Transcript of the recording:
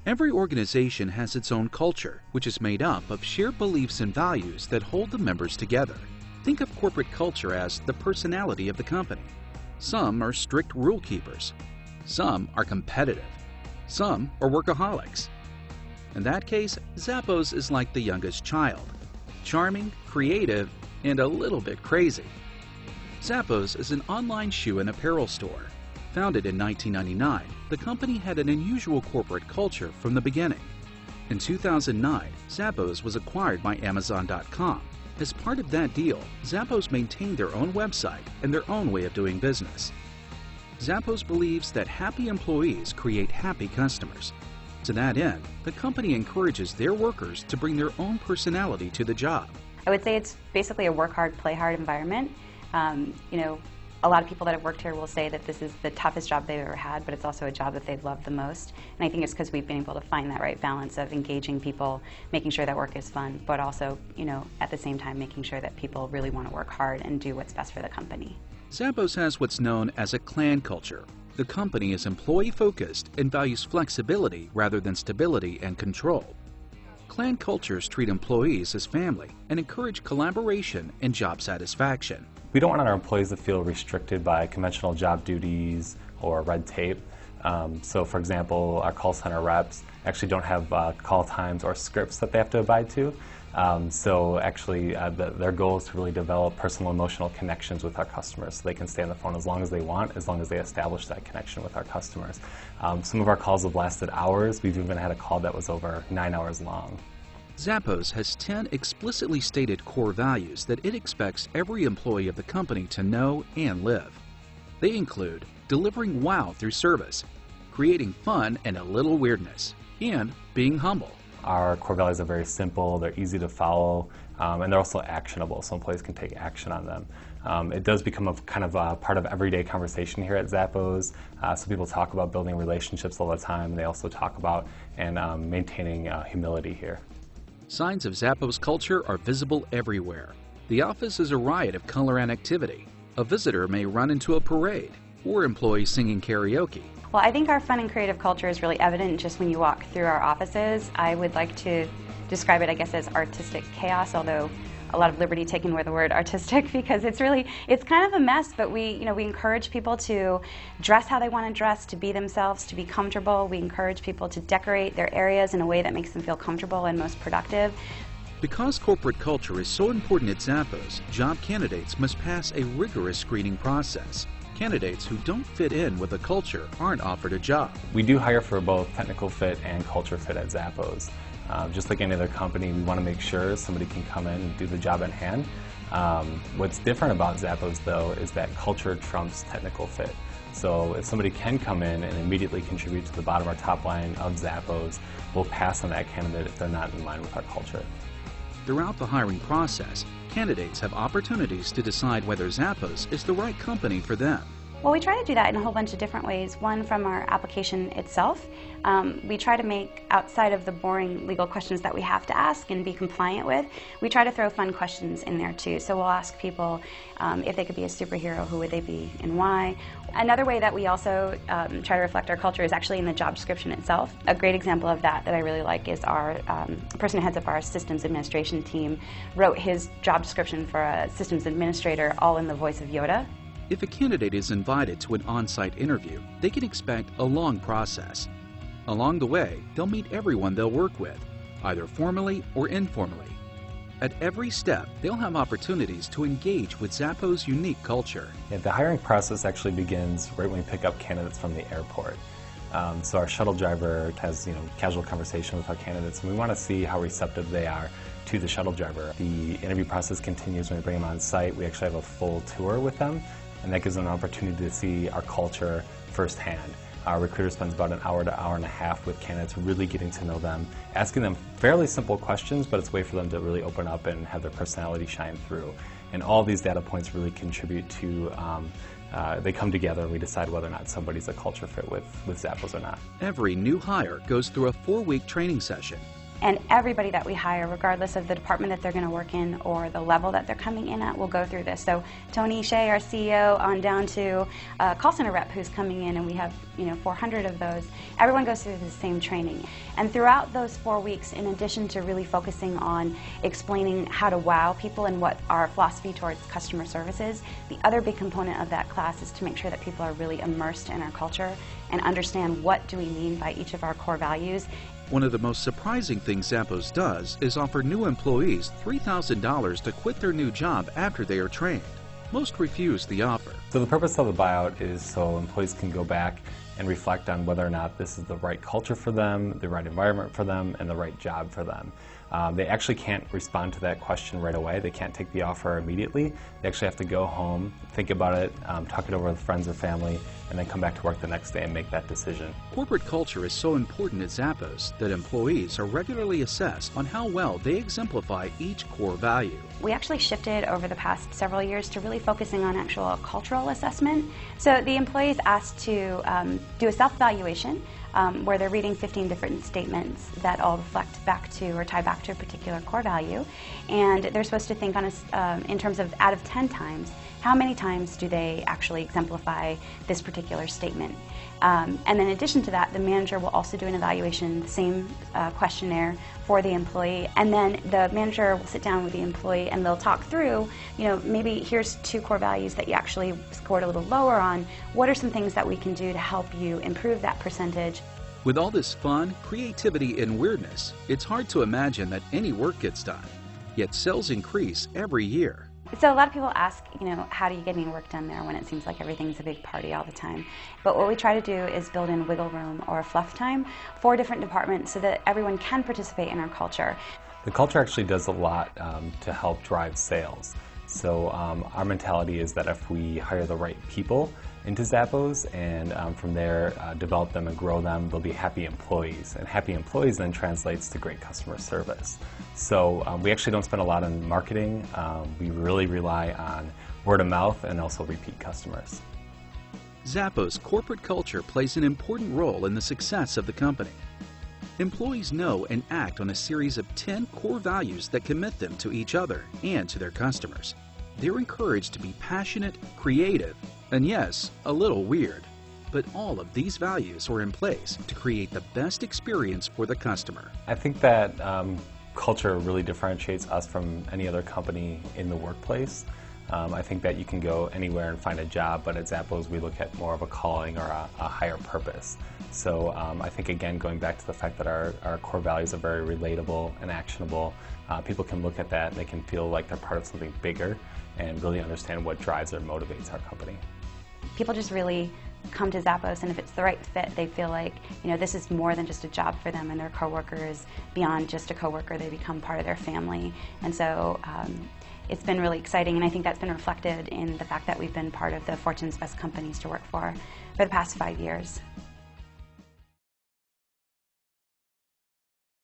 Every organization has its own culture, which is made up of shared beliefs and values that hold the members together. Think of corporate culture as the personality of the company. Some are strict rule keepers. Some are competitive. Some are workaholics. In that case, Zappos is like the youngest child. Charming, creative, and a little bit crazy. Zappos is an online shoe and apparel store. Founded in 1999, the company had an unusual corporate culture from the beginning. In 2009, Zappos was acquired by Amazon.com. As part of that deal, Zappos maintained their own website and their own way of doing business. Zappos believes that happy employees create happy customers. To that end, the company encourages their workers to bring their own personality to the job. I would say it's basically a work hard, play hard environment. A lot of people that have worked here will say that this is the toughest job they've ever had, but it's also a job that they've loved the most. And I think it's because we've been able to find that right balance of engaging people, making sure that work is fun, but also, at the same time, making sure that people really want to work hard and do what's best for the company. Zappos has what's known as a clan culture. The company is employee-focused and values flexibility rather than stability and control. Clan cultures treat employees as family and encourage collaboration and job satisfaction. We don't want our employees to feel restricted by conventional job duties or red tape. So for example, our call center reps actually don't have call times or scripts that they have to abide to. Their goal is to really develop personal emotional connections with our customers so they can stay on the phone as long as they want, as long as they establish that connection with our customers. Some of our calls have lasted hours. We've even had a call that was over 9 hours long. Zappos has 10 explicitly stated core values that it expects every employee of the company to know and live. They include delivering wow through service, creating fun and a little weirdness, and being humble. Our core values are very simple, they're easy to follow, and they're also actionable, so employees can take action on them. It does become a part of everyday conversation here at Zappos, so people talk about building relationships all the time, and they also talk about maintaining humility here. Signs of Zappos culture are visible everywhere. The office is a riot of color and activity. A visitor may run into a parade, or employees singing karaoke. Well, I think our fun and creative culture is really evident just when you walk through our offices. I would like to describe it, I guess, as artistic chaos, although a lot of liberty taken with the word artistic because it's kind of a mess, but we encourage people to dress how they want to dress, to be themselves, to be comfortable. We encourage people to decorate their areas in a way that makes them feel comfortable and most productive. Because corporate culture is so important at Zappos, job candidates must pass a rigorous screening process. Candidates who don't fit in with the culture aren't offered a job. We do hire for both technical fit and culture fit at Zappos. Just like any other company, we want to make sure somebody can come in and do the job at hand. What's different about Zappos, though, is that culture trumps technical fit. So if somebody can come in and immediately contribute to the bottom or top line of Zappos, we'll pass on that candidate if they're not in line with our culture. Throughout the hiring process, candidates have opportunities to decide whether Zappos is the right company for them. Well, we try to do that in a whole bunch of different ways. One, from our application itself. We try to make, outside of the boring legal questions that we have to ask and be compliant with, we try to throw fun questions in there too. So we'll ask people if they could be a superhero, who would they be and why? Another way that we also try to reflect our culture is actually in the job description itself. A great example of that I really like is our person who heads up our systems administration team wrote his job description for a systems administrator all in the voice of Yoda. If a candidate is invited to an on-site interview, they can expect a long process. Along the way, they'll meet everyone they'll work with, either formally or informally. At every step, they'll have opportunities to engage with Zappos' unique culture. Yeah, the hiring process actually begins right when we pick up candidates from the airport. So our shuttle driver has casual conversation with our candidates, and we want to see how receptive they are to the shuttle driver. The interview process continues when we bring them on site. We actually have a full tour with them, and that gives them an opportunity to see our culture firsthand. Our recruiter spends about an hour to hour and a half with candidates, really getting to know them, asking them fairly simple questions, but it's a way for them to really open up and have their personality shine through. And all these data points really contribute to, they come together and we decide whether or not somebody's a culture fit with Zappos or not. Every new hire goes through a 4-week training session. And everybody that we hire, regardless of the department that they're going to work in or the level that they're coming in at, will go through this. So Tony Shea, our CEO, on down to a call center rep who's coming in, and we have 400 of those. Everyone goes through the same training. And throughout those 4 weeks, in addition to really focusing on explaining how to wow people and what our philosophy towards customer service is, the other big component of that class is to make sure that people are really immersed in our culture and understand what do we mean by each of our core values. One of the most surprising things Zappos does is offer new employees $3,000 to quit their new job after they are trained. Most refuse the offer. So the purpose of the buyout is so employees can go back and reflect on whether or not this is the right culture for them, the right environment for them, and the right job for them. They actually can't respond to that question right away. They can't take the offer immediately. They actually have to go home, think about it, talk it over with friends or family, and then come back to work the next day and make that decision. Corporate culture is so important at Zappos that employees are regularly assessed on how well they exemplify each core value. We actually shifted over the past several years to really focusing on actual cultural assessment. So the employees asked to do a self-evaluation where they're reading 15 different statements that all reflect back to or tie back to a particular core value. And they're supposed to think on in terms of out of 10 times, how many times do they actually exemplify this particular statement? And then in addition to that, the manager will also do an evaluation, the same questionnaire for the employee. And then the manager will sit down with the employee and they'll talk through, maybe here's 2 core values that you actually scored a little lower on. What are some things that we can do to help you improve that percentage? With all this fun, creativity, and weirdness, it's hard to imagine that any work gets done. Yet sales increase every year. So a lot of people ask, how do you get any work done there when it seems like everything's a big party all the time? But what we try to do is build in wiggle room or fluff time for different departments so that everyone can participate in our culture. The culture actually does a lot to help drive sales. So our mentality is that if we hire the right people into Zappos and from there develop them and grow them, they'll be happy employees. And happy employees then translates to great customer service. So we actually don't spend a lot on marketing. We really rely on word of mouth and also repeat customers. Zappos corporate culture plays an important role in the success of the company. Employees know and act on a series of 10 core values that commit them to each other and to their customers. They're encouraged to be passionate, creative, and yes, a little weird. But all of these values are in place to create the best experience for the customer. I think that culture really differentiates us from any other company in the workplace. I think that you can go anywhere and find a job, but at Zappos we look at more of a calling or a higher purpose. So I think, again, going back to the fact that our core values are very relatable and actionable, people can look at that and they can feel like they're part of something bigger and really understand what drives or motivates our company. People just really come to Zappos, and if it's the right fit, they feel like this is more than just a job for them, and their coworker is beyond just a coworker. They become part of their family, and so it's been really exciting, and I think that's been reflected in the fact that we've been part of the Fortune's Best Companies to Work for the past 5 years.